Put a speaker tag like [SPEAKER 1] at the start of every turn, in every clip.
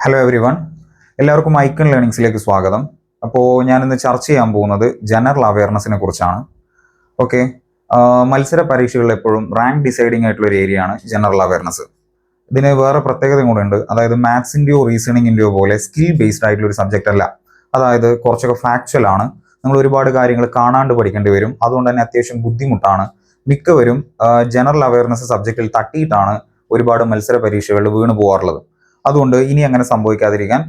[SPEAKER 1] Hello every one, എല്ലാവർക്കും icon ലേണിങ്സിലേക്ക് സ്വാഗതം. അപ്പോൾ ഞാനിന്ന് ചർച്ച ചെയ്യാൻ പോകുന്നത് ജനറൽ അവയർനെസ്സിനെ കുറിച്ചാണ്. ഓക്കെ, മത്സര പരീക്ഷകളിൽ എപ്പോഴും റാങ്ക് ഡിസൈഡിങ് ആയിട്ടുള്ള ഒരു ഏരിയ ആണ് ജനറൽ അവയർനെസ്. ഇതിന് വേറെ പ്രത്യേകത കൂടെ ഉണ്ട്. അതായത് മാത്സിൻ്റെയോ റീസണിങ്ങിൻ്റെയോ പോലെ സ്കിൽ ബേസ്ഡ് ആയിട്ടുള്ള ഒരു സബ്ജക്റ്റ് അല്ല. അതായത് കുറച്ചൊക്കെ ഫാക്ച്വൽ ആണ്. നമ്മൾ ഒരുപാട് കാര്യങ്ങൾ കാണാണ്ട് പഠിക്കേണ്ടി വരും. അതുകൊണ്ട് തന്നെ അത്യാവശ്യം ബുദ്ധിമുട്ടാണ്. മിക്കവരും ജനറൽ അവയർനെസ് സബ്ജക്റ്റിൽ തട്ടിയിട്ടാണ് ഒരുപാട് മത്സര പരീക്ഷകളിൽ വീണ് പോകാറുള്ളത്. അതുകൊണ്ട് ഇനി അങ്ങനെ സംഭവിക്കാതിരിക്കാൻ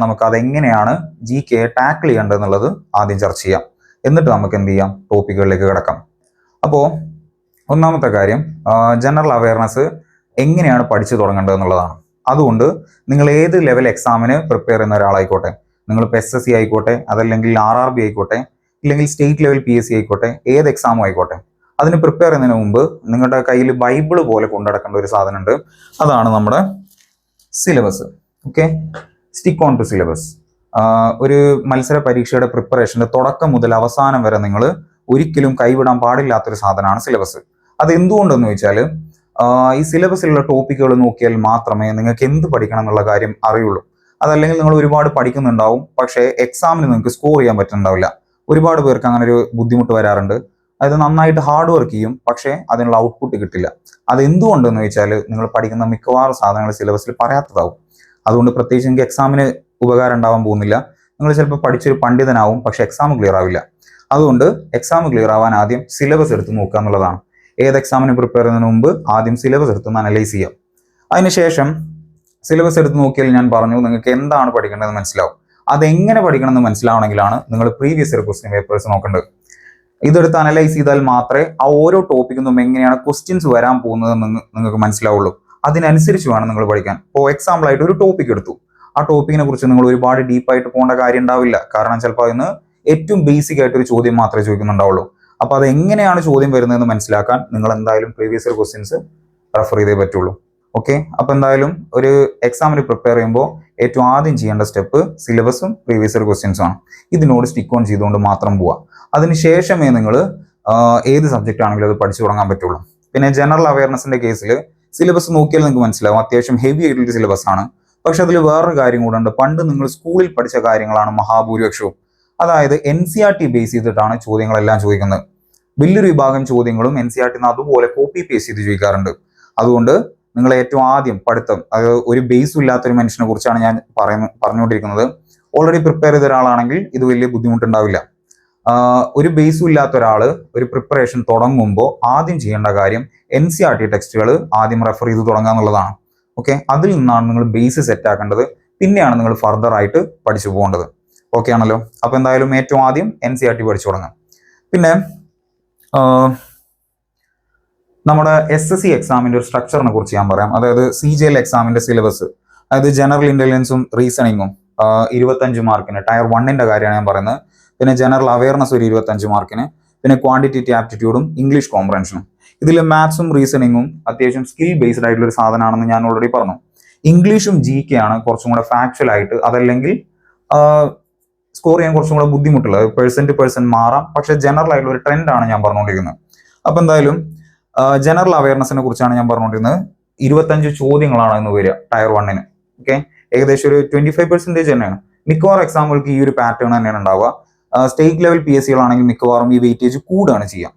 [SPEAKER 1] നമുക്ക് അതെങ്ങനെയാണ് GK ടാക്കിൾ ചെയ്യേണ്ടത് എന്നുള്ളത് ആദ്യം ചർച്ച ചെയ്യാം. എന്നിട്ട് നമുക്ക് എന്ത് ചെയ്യാം, ടോപ്പിക്കുകളിലേക്ക് കിടക്കാം. അപ്പോൾ ഒന്നാമത്തെ കാര്യം, ജനറൽ അവയർനെസ് എങ്ങനെയാണ് പഠിച്ചു തുടങ്ങേണ്ടത് എന്നുള്ളതാണ്. അതുകൊണ്ട് നിങ്ങൾ ഏത് ലെവൽ എക്സാമിന് പ്രിപ്പയർ ചെയ്യുന്ന ഒരാളായിക്കോട്ടെ, നിങ്ങളിപ്പോൾ SSC ആയിക്കോട്ടെ, അതല്ലെങ്കിൽ RRB ആയിക്കോട്ടെ, ഇല്ലെങ്കിൽ സ്റ്റേറ്റ് ലെവൽ PSC ആയിക്കോട്ടെ, ഏത് എക്സാമും ആയിക്കോട്ടെ, അതിന് പ്രിപ്പയർ ചെയ്യുന്നതിന് മുമ്പ് നിങ്ങളുടെ കയ്യിൽ ബൈബിള് പോലെ കൊണ്ടുനടക്കേണ്ട ഒരു സാധനമുണ്ട്. അതാണ് നമ്മുടെ syllabus. Okay, stick on to syllabus. ഒരു മത്സര പരീക്ഷയുടെ പ്രിപ്പറേഷന്റെ തുടക്കം മുതൽ അവസാനം വരെ നിങ്ങൾ ഒരിക്കലും കൈവിടാൻ പാടില്ലാത്തൊരു സാധനമാണ് സിലബസ്. അത് എന്തുകൊണ്ടെന്ന് ചോദിച്ചാൽ, ഈ സിലബസിലുള്ള ടോപ്പിക്കുകൾ നോക്കിയാൽ മാത്രമേ നിങ്ങൾക്ക് എന്ത് പഠിക്കണം എന്നുള്ള കാര്യം അറിയുള്ളൂ. അതല്ലെങ്കിൽ നിങ്ങൾ ഒരുപാട് പഠിക്കുന്നുണ്ടാവും, പക്ഷേ എക്സാമിന് നിങ്ങൾക്ക് സ്കോർ ചെയ്യാൻ പറ്റുന്നുണ്ടാവില്ല. ഒരുപാട് പേർക്ക് അങ്ങനെ ഒരു ബുദ്ധിമുട്ട് വരാറുണ്ട്. അതായത് നന്നായിട്ട് ഹാർഡ് വർക്ക് ചെയ്യും, പക്ഷേ അതിനുള്ള ഔട്ട്പുട്ട് കിട്ടില്ല. അത് എന്തുകൊണ്ടെന്ന് ചോദിച്ചാൽ, നിങ്ങൾ പഠിക്കുന്ന മിക്കവാറും സാധനങ്ങൾ സിലബസിൽ പറയാത്തതാവും. അതുകൊണ്ട് പ്രത്യേകിച്ച് നിങ്ങൾക്ക് എക്സാമിന് ഉപകാരം ഉണ്ടാവാൻ പോകുന്നില്ല. നിങ്ങൾ ചിലപ്പോൾ പഠിച്ചൊരു പണ്ഡിതനാവും, പക്ഷെ എക്സാം ക്ലിയർ ആവില്ല. അതുകൊണ്ട് എക്സാം ക്ലിയർ ആവാൻ ആദ്യം സിലബസ് എടുത്ത് നോക്കുക എന്നുള്ളതാണ്. ഏത് എക്സാമിന് പ്രിപ്പയർ ചെയ്യുന്നതിന് മുമ്പ് ആദ്യം സിലബസ് എടുത്ത് അനലൈസ് ചെയ്യാം. അതിനുശേഷം സിലബസ് എടുത്ത് നോക്കിയാൽ ഞാൻ പറഞ്ഞു, നിങ്ങൾക്ക് എന്താണ് പഠിക്കേണ്ടതെന്ന് മനസ്സിലാവും. അതെങ്ങനെ പഠിക്കണമെന്ന് മനസ്സിലാവണമെങ്കിലാണ് നിങ്ങൾ പ്രീവിയസ് ഇയർ ക്വസ്റ്റ്യൻ പേപ്പേഴ്സ് നോക്കേണ്ടത്. ഇതെടുത്ത് അനലൈസ് ചെയ്താൽ മാത്രമേ ആ ഓരോ ടോപ്പിക്കിൽ നിന്നും എങ്ങനെയാണ് ക്വസ്റ്റ്യൻസ് വരാൻ പോകുന്നതെന്ന് നിങ്ങൾക്ക് മനസ്സിലാവുള്ളൂ. അതിനനുസരിച്ച് വേണം നിങ്ങൾ പഠിക്കാൻ. ഇപ്പോൾ എക്സാമ്പിൾ ആയിട്ട് ഒരു ടോപ്പിക് എടുത്തു, ആ ടോപ്പിക്കിനെ കുറിച്ച് നിങ്ങൾ ഒരുപാട് ഡീപ്പായിട്ട് പോകേണ്ട കാര്യം ഉണ്ടാവില്ല. കാരണം ചിലപ്പോൾ അതിന് ഏറ്റവും ബേസിക് ആയിട്ട് ഒരു ചോദ്യം മാത്രമേ ചോദിക്കുന്നുണ്ടാവുള്ളൂ. അപ്പോൾ അത് എങ്ങനെയാണ് ചോദ്യം വരുന്നതെന്ന് മനസ്സിലാക്കാൻ നിങ്ങൾ എന്തായാലും പ്രീവിയസ് ഇയർ ക്വസ്റ്റ്യൻസ് റെഫർ ചെയ്തേ പറ്റുള്ളൂ. ഓക്കെ, അപ്പോൾ എന്തായാലും ഒരു എക്സാമിന് പ്രിപ്പയർ ചെയ്യുമ്പോൾ ഏറ്റവും ആദ്യം ചെയ്യേണ്ട സ്റ്റെപ്പ് സിലബസും പ്രീവിയസ് ഇയർ ക്വസ്റ്റ്യൻസും ആണ്. ഇതിനോട് സ്റ്റിക്ക് ഓൺ ചെയ്തുകൊണ്ട് മാത്രം പോവാം. അതിനുശേഷമേ നിങ്ങൾ ഏത് സബ്ജക്റ്റ് ആണെങ്കിലും അത് പഠിച്ചു തുടങ്ങാൻ പറ്റുള്ളൂ. പിന്നെ ജനറൽ അവയർനെസിന്റെ കേസിൽ സിലബസ് നോക്കിയാൽ നിങ്ങൾക്ക് മനസ്സിലാവും, അത്യാവശ്യം ഹെവി ആയിട്ടുള്ള സിലബസ് ആണ്. പക്ഷെ അതിൽ വേറൊരു കാര്യം കൂടെ ഉണ്ട്. പണ്ട് നിങ്ങൾ സ്കൂളിൽ പഠിച്ച കാര്യങ്ങളാണ് മഹാഭൂരിപക്ഷവും. അതായത് NCERT ബേസ് ചെയ്തിട്ടാണ് ചോദ്യങ്ങളെല്ലാം ചോദിക്കുന്നത്. വലിയൊരു വിഭാഗം ചോദ്യങ്ങളും NCERT അതുപോലെ കോപ്പി പേസ്റ്റ് ചെയ്ത് ചോദിക്കാറുണ്ട്. അതുകൊണ്ട് നിങ്ങൾ ഏറ്റവും ആദ്യം പഠിത്തം, അത് ഒരു ബേസും ഇല്ലാത്തൊരു മനുഷ്യനെ കുറിച്ചാണ് ഞാൻ പറഞ്ഞുകൊണ്ടിരിക്കുന്നത്. ഓൾറെഡി പ്രിപ്പയർ ചെയ്ത ഒരാളാണെങ്കിൽ ഇത് വലിയ ബുദ്ധിമുട്ടുണ്ടാവില്ല. ഒരു ബേസും ഇല്ലാത്ത ഒരാൾ ഒരു പ്രിപ്പറേഷൻ തുടങ്ങുമ്പോൾ ആദ്യം ചെയ്യേണ്ട കാര്യം NCERT ടെക്സ്റ്റുകൾ ആദ്യം റെഫർ ചെയ്ത് തുടങ്ങുക എന്നുള്ളതാണ്. ഓക്കെ, അതിൽ നിന്നാണ് നിങ്ങൾ ബേസ് സെറ്റ് ആക്കേണ്ടത്. പിന്നെയാണ് നിങ്ങൾ ഫർദർ ആയിട്ട് പഠിച്ചു പോകേണ്ടത്. ഓക്കെ ആണല്ലോ? അപ്പൊ എന്തായാലും ഏറ്റവും ആദ്യം NCERT പഠിച്ചു തുടങ്ങാം. പിന്നെ നമ്മുടെ SSC എക്സാമിന്റെ ഒരു സ്ട്രക്ചറിനെ കുറിച്ച് ഞാൻ പറയാം. അതായത് CGL എക്സാമിന്റെ സിലബസ്, അതായത് ജനറൽ ഇന്റലിജൻസും റീസണിങ്ങും 25 മാർക്കിന്, ടയർ 1ന്റെ കാര്യമാണ് ഞാൻ പറയുന്നത്. പിന്നെ ജനറൽ അവയർനെസ് ഒരു 25 മാർക്കിന്, പിന്നെ ക്വാണ്ടിറ്റേറ്റീവ് ആപ്റ്റിറ്റ്യൂഡും ഇംഗ്ലീഷ് കോംപ്രഹൻഷനും. ഇതിൽ മാത്സും റീസണിങ്ങും അത്യാവശ്യം സ്കിൽ ബേസ്ഡ് ആയിട്ടുള്ള ഒരു സാധനമാണെന്ന് ഞാൻ ഓൾറെഡി പറഞ്ഞു. ഇംഗ്ലീഷും GK ആണ് കുറച്ചും കൂടെ ഫാക്ച്വൽ ആയിട്ട്, അതല്ലെങ്കിൽ സ്കോർ ചെയ്യാൻ കുറച്ചും കൂടെ ബുദ്ധിമുട്ടുള്ളത്. പേഴ്സൺ ടു പേഴ്സൺ മാറാം, പക്ഷെ ജനറൽ ആയിട്ടുള്ള ഒരു ട്രെൻഡാണ് ഞാൻ പറഞ്ഞുകൊണ്ടിരിക്കുന്നത്. അപ്പൊ എന്തായാലും ജനറൽ അവയർനെസ്സിനെ കുറിച്ചാണ് ഞാൻ പറഞ്ഞുകൊണ്ടിരുന്നത്. 25 ചോദ്യങ്ങളാണ് ഇന്ന് വരിക ടയർ 1ന്. ഓക്കെ, ഏകദേശം ഒരു 25% തന്നെയാണ്. മിക്കവാറും എക്സാമുകൾക്ക് ഈ ഒരു പാറ്റേൺ തന്നെയാണ് ഉണ്ടാവുക. സ്റ്റേറ്റ് ലെവൽ PSCകളാണെങ്കിൽ മിക്കവാറും ഈ വെയിറ്റേജ് കൂടുകയാണ് ചെയ്യുക.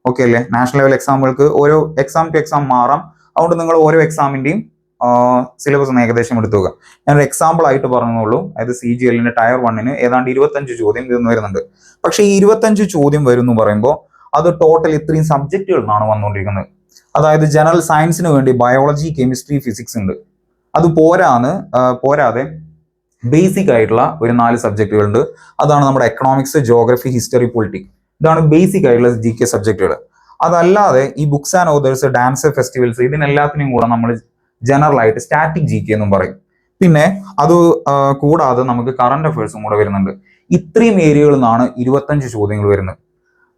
[SPEAKER 1] ഓക്കെ അല്ലേ? നാഷണൽ ലെവൽ എക്സാമുകൾക്ക് ഓരോ എക്സാം ടു എക്സാം മാറാം. അതുകൊണ്ട് നിങ്ങൾ ഓരോ എക്സാമിന്റെയും സിലബസ് ഒന്ന് ഏകദേശം എടുത്തു നോക്കുക. ഞാനൊരു എക്സാമ്പിൾ ആയിട്ട് പറഞ്ഞോളൂ. അതായത് CGLന്റെ ടയർ 1ന് ഏതാണ്ട് 25 ചോദ്യം ഇതെന്ന് വരുന്നുണ്ട്. പക്ഷെ ഈ 25 ചോദ്യം വരും എന്ന് പറയുമ്പോൾ അത് ടോട്ടൽ ഇത്രയും സബ്ജക്റ്റുകളിൽ നിന്നാണ് വന്നുകൊണ്ടിരിക്കുന്നത്. അതായത് ജനറൽ സയൻസിന് വേണ്ടി ബയോളജി, കെമിസ്ട്രി, ഫിസിക്സ് ഉണ്ട്. അത് പോരാതെ ബേസിക് ആയിട്ടുള്ള ഒരു 4 സബ്ജക്റ്റുകളുണ്ട്. അതാണ് നമ്മുടെ എക്കണോമിക്സ്, ജോഗ്രഫി, ഹിസ്റ്ററി, പൊളിറ്റിക്സ്. ഇതാണ് ബേസിക് ആയിട്ടുള്ള GK സബ്ജക്റ്റുകൾ. അതല്ലാതെ ഈ books and authors, dance, festivals, ഇതിനെല്ലാത്തിനും കൂടെ നമ്മൾ ജനറൽ ആയിട്ട് സ്റ്റാറ്റിക് GK എന്നും പറയും. പിന്നെ അത് കൂടാതെ നമുക്ക് കറണ്ട് അഫയേഴ്സും കൂടെ വരുന്നുണ്ട്. ഇത്രയും ഏരിയകളിൽ നിന്നാണ് 25 ചോദ്യങ്ങൾ വരുന്നത്.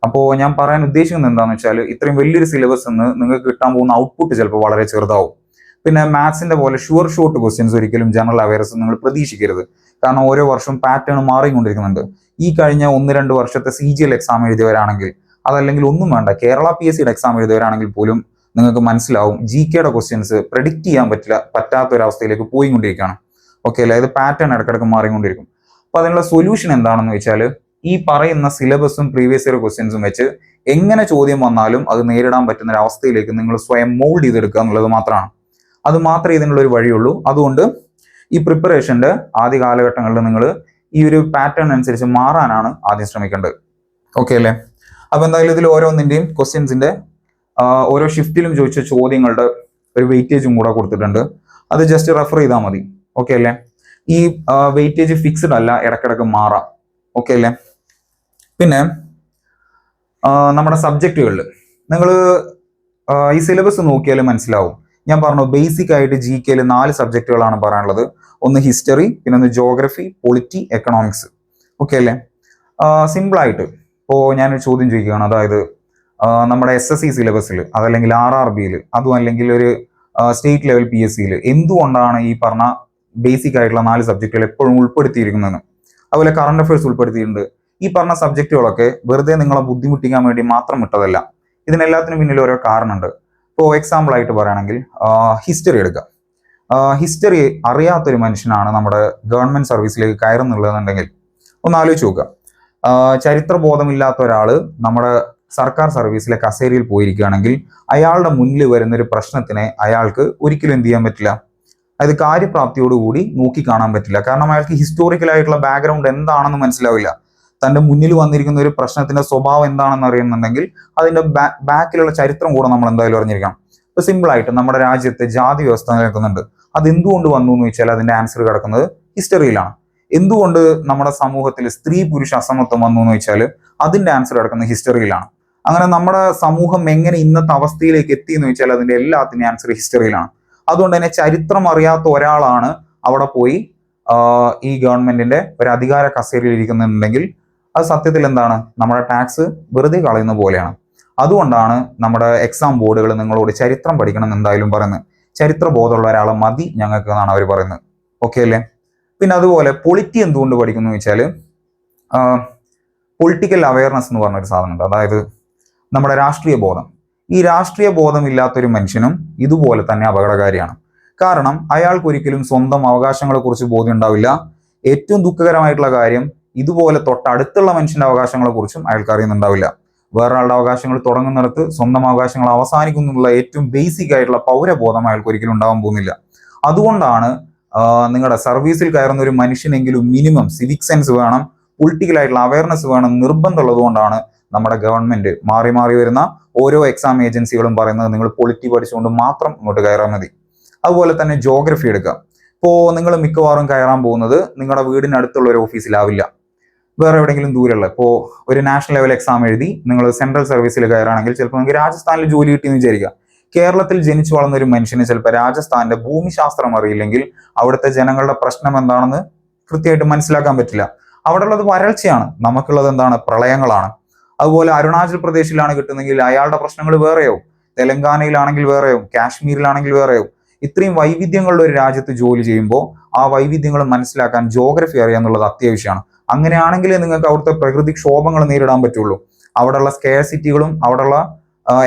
[SPEAKER 1] അപ്പോൾ ഞാൻ പറയാൻ ഉദ്ദേശിക്കുന്നത് എന്താണെന്ന് വെച്ചാൽ, ഇത്രയും വലിയൊരു സിലബസ് നിന്ന് നിങ്ങൾക്ക് കിട്ടാൻ പോകുന്ന ഔട്ട്പുട്ട് ചിലപ്പോൾ വളരെ ചെറുതാവും. പിന്നെ മാത്സിന്റെ പോലെ ഷുവർ ഷോട്ട് ക്വസ്റ്റ്യൻസ് ഒരിക്കലും ജനറൽ അവയർനെസ് നിങ്ങൾ പ്രതീക്ഷിക്കരുത്. കാരണം ഓരോ വർഷവും പാറ്റേൺ മാറിക്കൊണ്ടിരിക്കുന്നുണ്ട്. ഈ കഴിഞ്ഞ 1-2 വർഷത്തെ CGL എക്സാം എഴുതിയവരാണെങ്കിൽ, അതല്ലെങ്കിൽ ഒന്നും വേണ്ട കേരള PSCയുടെ എക്സാം എഴുതിയവരാണെങ്കിൽ പോലും നിങ്ങൾക്ക് മനസ്സിലാവും GKയുടെ ക്വസ്റ്റ്യൻസ് പ്രെഡിക്റ്റ് ചെയ്യാൻ പറ്റാത്തൊരവസ്ഥയിലേക്ക് പോയിക്കൊണ്ടിരിക്കുകയാണ്. ഓക്കെ അല്ലേ? ഇത് പാറ്റേൺ ഇടക്കിടക്ക് മാറിക്കൊണ്ടിരിക്കും. അപ്പൊ അതിനുള്ള സൊല്യൂഷൻ എന്താണെന്ന് വെച്ചാൽ ഈ പറയുന്ന സിലബസും പ്രീവിയസ് ഇയർ ക്വസ്റ്റ്യൻസും വെച്ച് എങ്ങനെ ചോദ്യം വന്നാലും അത് നേരിടാൻ പറ്റുന്ന ഒരു അവസ്ഥയിലേക്ക് നിങ്ങൾ സ്വയം മോൾഡ് ചെയ്തെടുക്കുക എന്നുള്ളത് മാത്രമാണ്. അത് മാത്രമേ ഇതിനുള്ള ഒരു വഴിയുള്ളൂ. അതുകൊണ്ട് ഈ പ്രിപ്പറേഷന്റെ ആദ്യ കാലഘട്ടങ്ങളിൽ നിങ്ങൾ ഈ ഒരു പാറ്റേൺ അനുസരിച്ച് മാറാനാണ് ആദ്യം ശ്രമിക്കേണ്ടത്. ഓക്കെ അല്ലേ? അപ്പൊ എന്തായാലും ഇതിൽ ഓരോന്നിന്റെയും ക്വസ്റ്റ്യൻസിന്റെ ഓരോ ഷിഫ്റ്റിലും ചോദിച്ച ചോദ്യങ്ങളുടെ ഒരു വെയിറ്റേജും കൂടെ കൊടുത്തിട്ടുണ്ട്. അത് ജസ്റ്റ് റെഫർ ചെയ്താൽ മതി. ഓക്കെ അല്ലേ? ഈ വെയിറ്റേജ് ഫിക്സ്ഡ് അല്ല, ഇടക്കിടക്ക് മാറാം. ഓക്കെ അല്ലേ? പിന്നെ നമ്മുടെ സബ്ജക്റ്റുകളിൽ നിങ്ങൾ ഈ സിലബസ് നോക്കിയാൽ മനസ്സിലാവും. ഞാൻ പറഞ്ഞു ബേസിക് ആയിട്ട് ജി കെയിൽ 4 സബ്ജക്റ്റുകളാണ് പറയാനുള്ളത്. ഒന്ന് ഹിസ്റ്ററി, പിന്നെ ഒന്ന് ജോഗ്രഫി, പൊളിറ്റി, എക്കണോമിക്സ്. ഓക്കെ അല്ലേ? സിമ്പിൾ ആയിട്ട് ഇപ്പോൾ ഞാനൊരു ചോദ്യം ചോദിക്കുകയാണ്. അതായത് നമ്മുടെ SSC സിലബസിൽ അതല്ലെങ്കിൽ RRBയിൽ അതും അല്ലെങ്കിൽ ഒരു സ്റ്റേറ്റ് ലെവൽ PSCയിൽ എന്തുകൊണ്ടാണ് ഈ പറഞ്ഞ ബേസിക് ആയിട്ടുള്ള 4 സബ്ജക്റ്റുകൾ എപ്പോഴും ഉൾപ്പെടുത്തിയിരിക്കുന്നതെന്ന്, അതുപോലെ കറണ്ട് അഫയേഴ്സ് ഉൾപ്പെടുത്തിയിട്ടുണ്ട്. ഈ പറഞ്ഞ സബ്ജക്റ്റുകളൊക്കെ വെറുതെ നിങ്ങളെ ബുദ്ധിമുട്ടിക്കാൻ വേണ്ടി മാത്രം ഇട്ടതല്ല. ഇതിനെല്ലാത്തിനും പിന്നിൽ ഓരോ കാരണമുണ്ട്. ഇപ്പോൾ എക്സാമ്പിൾ ആയിട്ട് പറയുകയാണെങ്കിൽ ഹിസ്റ്ററി എടുക്കുക. ഹിസ്റ്ററി അറിയാത്തൊരു മനുഷ്യനാണ് നമ്മുടെ ഗവൺമെന്റ് സർവീസിലേക്ക് കയറുന്നുള്ളതെന്നുണ്ടെങ്കിൽ ഒന്ന് ആലോചിച്ച് നോക്കുക. ചരിത്രബോധമില്ലാത്ത ഒരാൾ നമ്മുടെ സർക്കാർ സർവീസിലെ കസേരയിൽ പോയിരിക്കുകയാണെങ്കിൽ അയാളുടെ മുന്നിൽ വരുന്നൊരു പ്രശ്നത്തിനെ അയാൾക്ക് ഒരിക്കലും എന്ത് ചെയ്യാൻ പറ്റില്ല, അത് കാര്യപ്രാപ്തിയോടുകൂടി നോക്കി കാണാൻ പറ്റില്ല. കാരണം അയാൾക്ക് ഹിസ്റ്റോറിക്കൽ ആയിട്ടുള്ള ബാക്ക്ഗ്രൗണ്ട് എന്താണെന്ന് മനസ്സിലാവില്ല. തന്റെ മുന്നിൽ വന്നിരിക്കുന്ന ഒരു പ്രശ്നത്തിന്റെ സ്വഭാവം എന്താണെന്ന് അറിയുന്നുണ്ടെങ്കിൽ അതിന്റെ ബാക്കിലുള്ള ചരിത്രം കൂടെ നമ്മൾ എന്തായാലും അറിഞ്ഞിരിക്കണം. ഇപ്പൊ സിമ്പിൾ ആയിട്ട് നമ്മുടെ രാജ്യത്ത് ജാതി വ്യവസ്ഥ നിലനിൽക്കുന്നുണ്ട്. അത് എന്തുകൊണ്ട് വന്നു എന്ന് വെച്ചാൽ അതിന്റെ ആൻസർ കിടക്കുന്നത് ഹിസ്റ്ററിയിലാണ്. എന്തുകൊണ്ട് നമ്മുടെ സമൂഹത്തിൽ സ്ത്രീ പുരുഷ അസമത്വം വന്നു എന്ന് വെച്ചാൽ അതിന്റെ ആൻസർ കിടക്കുന്നത് ഹിസ്റ്ററിയിലാണ്. അങ്ങനെ നമ്മുടെ സമൂഹം എങ്ങനെ ഇന്നത്തെ അവസ്ഥയിലേക്ക് എത്തി എന്ന് വെച്ചാൽ അതിന്റെ എല്ലാത്തിനും ആൻസർ ഹിസ്റ്ററിയിലാണ്. അതുകൊണ്ട് തന്നെ ചരിത്രം അറിയാത്ത ഒരാളാണ് അവിടെ പോയി ഈ ഗവൺമെന്റിന്റെ ഒരു അധികാര കസേരയിൽ ഇരിക്കുന്നുണ്ടെങ്കിൽ അത് സത്യത്തിൽ എന്താണ്, നമ്മുടെ ടാക്സ് വെറുതെ കളയുന്ന പോലെയാണ്. അതുകൊണ്ടാണ് നമ്മുടെ എക്സാം ബോർഡുകൾ നിങ്ങളോട് ചരിത്രം പഠിക്കണം എന്ന് എന്തായാലും പറയുന്നത്. ചരിത്ര ബോധമുള്ള ഒരാളെ മതി ഞങ്ങൾക്ക് എന്നാണ് അവർ പറയുന്നത്. ഓക്കെ അല്ലേ? പിന്നെ അതുപോലെ പൊളിറ്റി എന്തുകൊണ്ട് പഠിക്കുന്നു വെച്ചാൽ പൊളിറ്റിക്കൽ അവയർനെസ് എന്ന് പറഞ്ഞൊരു സാധനമുണ്ട്. അതായത് നമ്മുടെ രാഷ്ട്രീയ ബോധം. ഈ രാഷ്ട്രീയ ബോധം ഇല്ലാത്തൊരു മനുഷ്യനും ഇതുപോലെ തന്നെ അപകടകാരിയാണ്. കാരണം അയാൾക്ക് ഒരിക്കലും സ്വന്തം അവകാശങ്ങളെ കുറിച്ച് ബോധ്യം ഉണ്ടാവില്ല. ഏറ്റവും ദുഃഖകരമായിട്ടുള്ള കാര്യം, ഇതുപോലെ തൊട്ടടുത്തുള്ള മനുഷ്യന്റെ അവകാശങ്ങളെ കുറിച്ചും അയാൾക്ക് അറിയുന്നുണ്ടാവില്ല. വേറൊരാളുടെ അവകാശങ്ങൾ തുടങ്ങുന്നിടത്ത് സ്വന്തം അവകാശങ്ങൾ അവസാനിക്കുന്നുള്ള ഏറ്റവും ബേസിക് ആയിട്ടുള്ള പൗരബോധം അയാൾക്ക് ഒരിക്കലും ഉണ്ടാവാൻ പോകുന്നില്ല. അതുകൊണ്ടാണ് നിങ്ങളുടെ സർവീസിൽ കയറുന്ന ഒരു മനുഷ്യനെങ്കിലും മിനിമം സിവിക് സെൻസ് വേണം, പൊളിറ്റിക്കൽ ആയിട്ടുള്ള അവയർനെസ് വേണം നിർബന്ധമുള്ളത് കൊണ്ടാണ് നമ്മുടെ ഗവൺമെന്റ് മാറി മാറി വരുന്ന ഓരോ എക്സാം ഏജൻസികളും പറയുന്നത് നിങ്ങൾ പൊളിറ്റി പഠിച്ചുകൊണ്ട് മാത്രം ഇങ്ങോട്ട് കയറാൻ മതി. അതുപോലെ തന്നെ ജോഗ്രഫി എടുക്കുക. ഇപ്പോൾ നിങ്ങൾ മിക്കവാറും കയറാൻ പോകുന്നത് നിങ്ങളുടെ വീടിനടുത്തുള്ള ഒരു ഓഫീസിലാവില്ല, വേറെ എവിടെയെങ്കിലും ദൂരമുള്ള. ഇപ്പോൾ ഒരു നാഷണൽ ലെവൽ എക്സാം എഴുതി നിങ്ങൾ സെൻട്രൽ സർവീസിൽ കയറുകയാണെങ്കിൽ ചിലപ്പോൾ നിങ്ങൾക്ക് രാജസ്ഥാനിൽ ജോലി കിട്ടിയെന്ന് വിചാരിക്കുക. കേരളത്തിൽ ജനിച്ചു വളർന്ന ഒരു മനുഷ്യന് ചിലപ്പോൾ രാജസ്ഥാന്റെ ഭൂമിശാസ്ത്രം അറിയില്ലെങ്കിൽ അവിടുത്തെ ജനങ്ങളുടെ പ്രശ്നം എന്താണെന്ന് കൃത്യമായിട്ട് മനസ്സിലാക്കാൻ പറ്റില്ല. അവിടെ ഉള്ളത് വരൾച്ചയാണ്, നമുക്കുള്ളത് എന്താണ്, പ്രളയങ്ങളാണ്. അതുപോലെ അരുണാചൽ പ്രദേശിലാണ് കിട്ടുന്നെങ്കിൽ അയാളുടെ പ്രശ്നങ്ങൾ വേറെയാവും, തെലങ്കാനയിലാണെങ്കിൽ വേറെയാവും, കാശ്മീരിലാണെങ്കിൽ വേറെയാവും. ഇത്രയും വൈവിധ്യങ്ങളുടെ ഒരു രാജ്യത്ത് ജോലി ചെയ്യുമ്പോൾ ആ വൈവിധ്യങ്ങൾ മനസ്സിലാക്കാൻ ജോഗ്രഫി അറിയാന്നുള്ളത് അത്യാവശ്യമാണ്. അങ്ങനെയാണെങ്കിലേ നിങ്ങൾക്ക് അവിടുത്തെ പ്രകൃതിക്ഷോഭങ്ങൾ നേരിടാൻ പറ്റുള്ളൂ. അവിടെയുള്ള സ്കേഴ്സിറ്റികളും അവിടെയുള്ള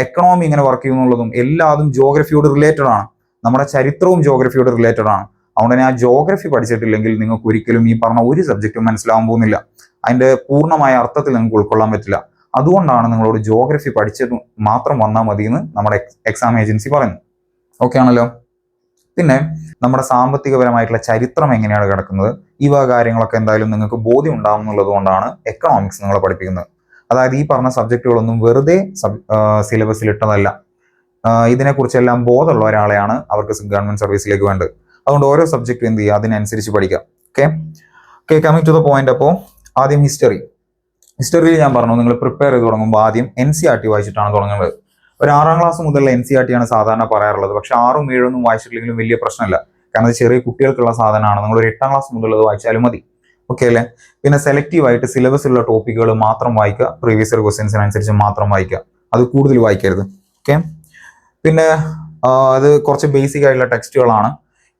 [SPEAKER 1] എക്കണോമി ഇങ്ങനെ വർക്ക് ചെയ്യുന്നുള്ളതും എല്ലാതും ജോഗ്രഫിയോട് റിലേറ്റഡ് ആണ്. നമ്മുടെ ചരിത്രവും ജോഗ്രഫിയോട് റിലേറ്റഡ് ആണ്. അതുകൊണ്ട് തന്നെ ആ ജോഗ്രഫി പഠിച്ചിട്ടില്ലെങ്കിൽ നിങ്ങൾക്ക് ഒരിക്കലും ഈ പറഞ്ഞ ഒരു സബ്ജക്റ്റും മനസ്സിലാവാൻ പോകുന്നില്ല. അതിന്റെ പൂർണ്ണമായ അർത്ഥത്തിൽ നിങ്ങൾക്ക് ഉൾക്കൊള്ളാൻ പറ്റില്ല. അതുകൊണ്ടാണ് നിങ്ങളോട് ജോഗ്രഫി പഠിച്ചിട്ട് മാത്രം വന്നാൽ മതി എന്ന് നമ്മുടെ എക്സാം ഏജൻസി പറയുന്നു. ഓക്കെ ആണല്ലോ? പിന്നെ നമ്മുടെ സാമ്പത്തികപരമായിട്ടുള്ള ചരിത്രം എങ്ങനെയാണ് കിടക്കുന്നത്, ഇവ കാര്യങ്ങളൊക്കെ എന്തായാലും നിങ്ങൾക്ക് ബോധ്യം ഉണ്ടാവും എന്നുള്ളത് കൊണ്ടാണ് എക്കണോമിക്സ് നിങ്ങളെ പഠിപ്പിക്കുന്നത്. അതായത് ഈ പറഞ്ഞ സബ്ജക്റ്റുകളൊന്നും വെറുതെ സിലബസിൽ ഇട്ടതല്ല. ഇതിനെക്കുറിച്ചെല്ലാം ബോധമുള്ള ഒരാളെയാണ് അവർക്ക് ഗവൺമെന്റ് സർവീസിലേക്ക് വേണ്ടത്. അതുകൊണ്ട് ഓരോ സബ്ജക്റ്റും എന്ത് ചെയ്യുക, അതിനനുസരിച്ച് പഠിക്കാം. Okay okay coming to the point. അപ്പോൾ ആദ്യം ഹിസ്റ്ററിയിൽ ഞാൻ പറഞ്ഞു നിങ്ങൾ പ്രിപ്പയർ ചെയ്ത് തുടങ്ങുമ്പോൾ ആദ്യം NCERT വായിച്ചിട്ടാണ് തുടങ്ങുന്നത്. ഒരു 6ാം ക്ലാസ് മുതലുള്ള NCERT ആണ് സാധാരണ പറയാറുള്ളത്. പക്ഷെ 6ഉം 7ഒന്നും വായിച്ചിട്ടില്ലെങ്കിലും വലിയ പ്രശ്നമില്ല. കാരണം അത് ചെറിയ കുട്ടികൾക്കുള്ള സാധനമാണ്. നിങ്ങൾ ഒരു 8ാം ക്ലാസ് മുതലുള്ളത് വായിച്ചാലും മതി. ഓക്കെ അല്ലേ? പിന്നെ സെലക്റ്റീവ് ആയിട്ട് സിലബസിലുള്ള ടോപ്പിക്കുകൾ മാത്രം വായിക്കുക, പ്രീവിയസ് ഇയർ ക്വസ്റ്റ്യൻസിനനുസരിച്ച് മാത്രം വായിക്കുക, അത് കൂടുതൽ വായിക്കരുത്. ഓക്കെ. പിന്നെ അത് കുറച്ച് ബേസിക് ആയിട്ടുള്ള ടെക്സ്റ്റുകളാണ്.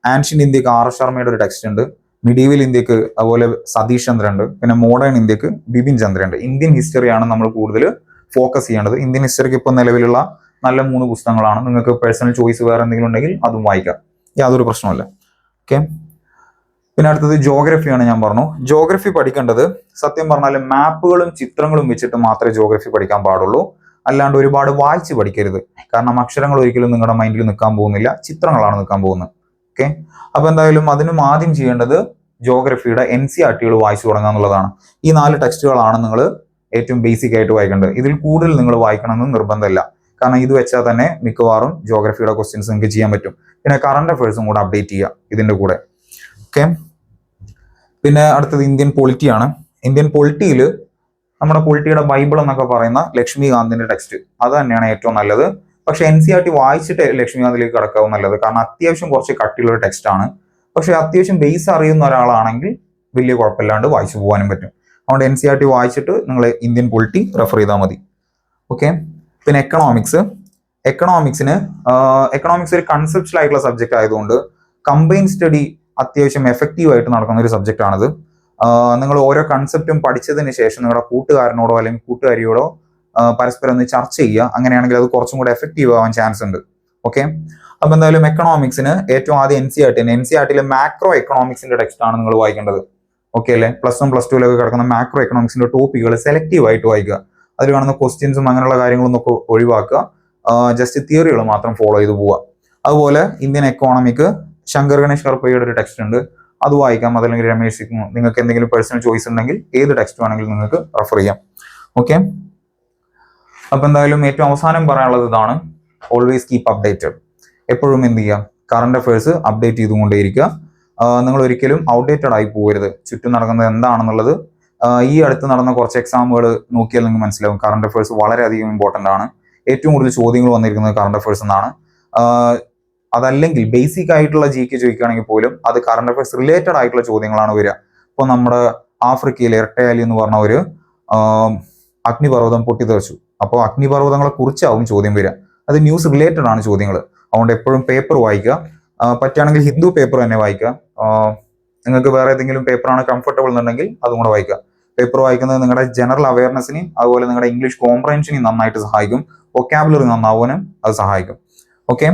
[SPEAKER 1] ആൻഷ്യന്റ് ഇന്ത്യക്ക് RS ശർമ്മയുടെ ഒരു ടെക്സ്റ്റ് ഉണ്ട്, മിഡീവൽ ഇന്ത്യക്ക് അതുപോലെ സതീഷ് ചന്ദ്ര ഉണ്ട്, പിന്നെ മോഡേൺ ഇന്ത്യക്ക് ബിപിൻ ചന്ദ്ര ഉണ്ട്. ഇന്ത്യൻ ഹിസ്റ്ററിയാണ് നമ്മൾ കൂടുതൽ ഫോക്കസ് ചെയ്യേണ്ടത്. ഇന്ത്യൻ ഹിസ്റ്ററിക്ക് ഇപ്പോൾ നിലവിലുള്ള നല്ല 3 പുസ്തകങ്ങളാണ്. നിങ്ങൾക്ക് പേഴ്സണൽ ചോയ്സ് വേറെ എന്തെങ്കിലും ഉണ്ടെങ്കിൽ അതും വായിക്കാം, യാതൊരു പ്രശ്നമല്ല. ഓക്കെ. പിന്നെ അടുത്തത് ജോഗ്രഫിയാണ്. ഞാൻ പറഞ്ഞു ജോഗ്രഫി പഠിക്കേണ്ടത് സത്യം പറഞ്ഞാൽ മാപ്പുകളും ചിത്രങ്ങളും വെച്ചിട്ട് മാത്രമേ ജോഗ്രഫി പഠിക്കാൻ പാടുള്ളൂ. അല്ലാണ്ട് ഒരുപാട് വായിച്ച് പഠിക്കരുത്. കാരണം അക്ഷരങ്ങൾ ഒരിക്കലും നിങ്ങളുടെ മൈൻഡിൽ നിൽക്കാൻ പോകുന്നില്ല, ചിത്രങ്ങളാണ് നിൽക്കാൻ പോകുന്നത്. ഓക്കെ, അപ്പൊ എന്തായാലും അതിനും ആദ്യം ചെയ്യേണ്ടത് ജോഗ്രഫിയുടെ NCERT വായിച്ചു തുടങ്ങുക എന്നുള്ളതാണ്. ഈ 4 ടെക്സ്റ്റുകളാണ് നിങ്ങൾ ഏറ്റവും ബേസിക് ആയിട്ട് വായിക്കേണ്ടത്. ഇതിൽ കൂടുതൽ നിങ്ങൾ വായിക്കണമെന്ന് നിർബന്ധമില്ല. കാരണം ഇത് വെച്ചാൽ തന്നെ മിക്കവാറും ജോഗ്രഫിയുടെ ക്വസ്റ്റ്യൻസ് നിങ്ങൾക്ക് ചെയ്യാൻ പറ്റും. പിന്നെ കറണ്ട് അഫയേഴ്സും കൂടെ അപ്ഡേറ്റ് ചെയ്യുക ഇതിന്റെ കൂടെ. ഓക്കെ, പിന്നെ അടുത്തത് ഇന്ത്യൻ പൊളിറ്റിയാണ്. ഇന്ത്യൻ പൊളിറ്റിയിൽ നമ്മുടെ പൊളിറ്റിയുടെ ബൈബിൾ എന്നൊക്കെ പറയുന്ന ലക്ഷ്മികാന്തിന്റെ ടെക്സ്റ്റ് അത് തന്നെയാണ് ഏറ്റവും നല്ലത്. പക്ഷെ NCERT വായിച്ചിട്ട് ലക്ഷ്മികാന്തിലേക്ക് കടക്കാവും നല്ലത്. കാരണം അത്യാവശ്യം കുറച്ച് കട്ടിയുള്ള ടെക്സ്റ്റ് ആണ്. പക്ഷെ അത്യാവശ്യം ബേസ് അറിയുന്ന ഒരാളാണെങ്കിൽ വലിയ കുഴപ്പമില്ലാണ്ട് വായിച്ചു പോകാനും പറ്റും. അതുകൊണ്ട് NCERT വായിച്ചിട്ട് നിങ്ങൾ ഇന്ത്യൻ പൊളിറ്റി റെഫർ ചെയ്താൽ മതി. ഓക്കെ, പിന്നെ എക്കണോമിക്സിന് ഒരു കൺസെപ്ച്വൽ ആയിട്ടുള്ള സബ്ജക്ട് ആയതുകൊണ്ട് കമ്പൈൻ സ്റ്റഡി അത്യാവശ്യം എഫക്റ്റീവ് ആയിട്ട് നടക്കുന്ന ഒരു സബ്ജക്റ്റ് ആണിത്. നിങ്ങൾ ഓരോ കൺസെപ്റ്റും പഠിച്ചതിന് ശേഷം നിങ്ങളുടെ കൂട്ടുകാരനോടോ അല്ലെങ്കിൽ കൂട്ടുകാരിയോടോ പരസ്പരം ഒന്ന് ചർച്ച ചെയ്യുക. അങ്ങനെയാണെങ്കിൽ അത് കുറച്ചും കൂടെ എഫക്റ്റീവ് ആവാൻ ചാൻസ് ഉണ്ട്. ഓക്കെ, അപ്പൊ എന്തായാലും എക്കണോമിക്സിന് ഏറ്റവും ആദ്യം NCERT മാക്രോ എക്കണോമിക്സിന്റെ ടെക്സ്റ്റ് ആണ് നിങ്ങൾ വായിക്കേണ്ടത്. ഓക്കെ അല്ലേ? +1 +2 കിടക്കുന്ന മാക്രോ എക്കണോമിക്സിന്റെ ടോപ്പിക്കുകൾ സെലക്റ്റീവ് ആയിട്ട് വായിക്കുക. അതിൽ കാണുന്ന ക്വസ്റ്റ്യൻസും അങ്ങനെയുള്ള കാര്യങ്ങളൊന്നും ഒക്കെ ഒഴിവാക്കുക. ജസ്റ്റ് തിയറികൾ മാത്രം ഫോളോ ചെയ്ത് പോവുക. അതുപോലെ ഇന്ത്യൻ എക്കോണമിക്ക് ശങ്കർ ഗണേഷ് കർപ്പയുടെ ഒരു ടെക്സ്റ്റ് ഉണ്ട്, അത് വായിക്കാം. അതല്ലെങ്കിൽ രമേശ് സിംഗ്, നിങ്ങൾക്ക് എന്തെങ്കിലും പേഴ്സണൽ ചോയ്സ് ഉണ്ടെങ്കിൽ ഏത് ടെക്സ്റ്റ് വേണമെങ്കിലും നിങ്ങൾക്ക് റെഫർ ചെയ്യാം. ഓക്കെ, അപ്പൊ എന്തായാലും ഏറ്റവും അവസാനം പറയാനുള്ളത് ഇതാണ്, ഓൾവേസ് കീപ് അപ്ഡേറ്റഡ്. എപ്പോഴും എന്ത് ചെയ്യുക, കറണ്ട് അഫയേഴ്സ് അപ്ഡേറ്റ് ചെയ്തുകൊണ്ടേയിരിക്കുക. നിങ്ങൾ ഒരിക്കലും ഔട്ട്ഡേറ്റഡ് ആയി പോകരുത്. ചുറ്റും നടക്കുന്നത് എന്താണെന്നുള്ളത് ഈ അടുത്ത് നടന്ന കുറച്ച് എക്സാമുകൾ നോക്കിയാൽ നിങ്ങൾക്ക് മനസ്സിലാവും. കറണ്ട് അഫയേഴ്സ് വളരെയധികം ഇമ്പോർട്ടൻ്റ് ആണ്. ഏറ്റവും കൂടുതൽ ചോദ്യങ്ങൾ വന്നിരിക്കുന്നത് കറണ്ട് അഫയേഴ്സ് എന്നാണ്. അതല്ലെങ്കിൽ ബേസിക് ആയിട്ടുള്ള GK ചോദിക്കുകയാണെങ്കിൽ പോലും അത് കറണ്ട് അഫയേഴ്സ് റിലേറ്റഡ് ആയിട്ടുള്ള ചോദ്യങ്ങളാണ് വരിക. ഇപ്പോൾ നമ്മുടെ ആഫ്രിക്കയിലെ ഇരട്ടയാലി എന്ന് പറഞ്ഞ ഒരു അഗ്നിപർവ്വതം പൊട്ടിത്തെറിച്ചു. അപ്പോൾ അഗ്നിപർവ്വതങ്ങളെ കുറിച്ചാവും ചോദ്യം വരിക. അത് ന്യൂസ് റിലേറ്റഡ് ആണ് ചോദ്യങ്ങൾ. അതുകൊണ്ട് എപ്പോഴും പേപ്പർ വായിക്കുക. പറ്റുകയാണെങ്കിൽ ഹിന്ദു പേപ്പർ തന്നെ വായിക്കുക. നിങ്ങൾക്ക് വേറെ ഏതെങ്കിലും പേപ്പറാണ് കംഫർട്ടബിൾ എന്നുണ്ടെങ്കിൽ അതും കൂടെ വായിക്കുക. പേപ്പർ വായിക്കുന്നത് നിങ്ങളുടെ ജനറൽ അവയർനെസ്സിനെയും അതുപോലെ നിങ്ങളുടെ ഇംഗ്ലീഷ് കോംപ്രഹെൻഷനെയും നന്നായിട്ട് സഹായിക്കും. വൊക്കാബുലറി നന്നാവാനും അത് സഹായിക്കും. ഓക്കെ,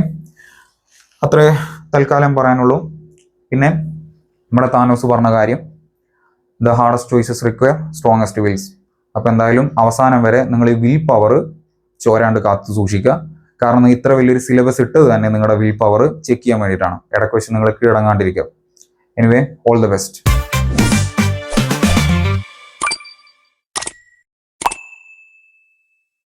[SPEAKER 1] അത്രേ തൽക്കാലം പറയാനുള്ളൂ. പിന്നെ നമ്മുടെ താനോസ് പറഞ്ഞ കാര്യം, the hardest choices require strongest Wills. അപ്പം എന്തായാലും അവസാനം വരെ നിങ്ങൾ ഈ വിൽ പവർ ചോരാണ്ട് കാത്തു സൂക്ഷിക്കുക. കാരണം ഇത്ര വലിയൊരു സിലബസ് ഇട്ടത് തന്നെ നിങ്ങളുടെ വിൽ പവർ ചെക്ക് ചെയ്യാൻ വേണ്ടിയിട്ടാണ്. ഇടയ്ക്ക് വെച്ച് നിങ്ങൾ കീഴടങ്ങാണ്ടിരിക്കുക. Anyway, all the best.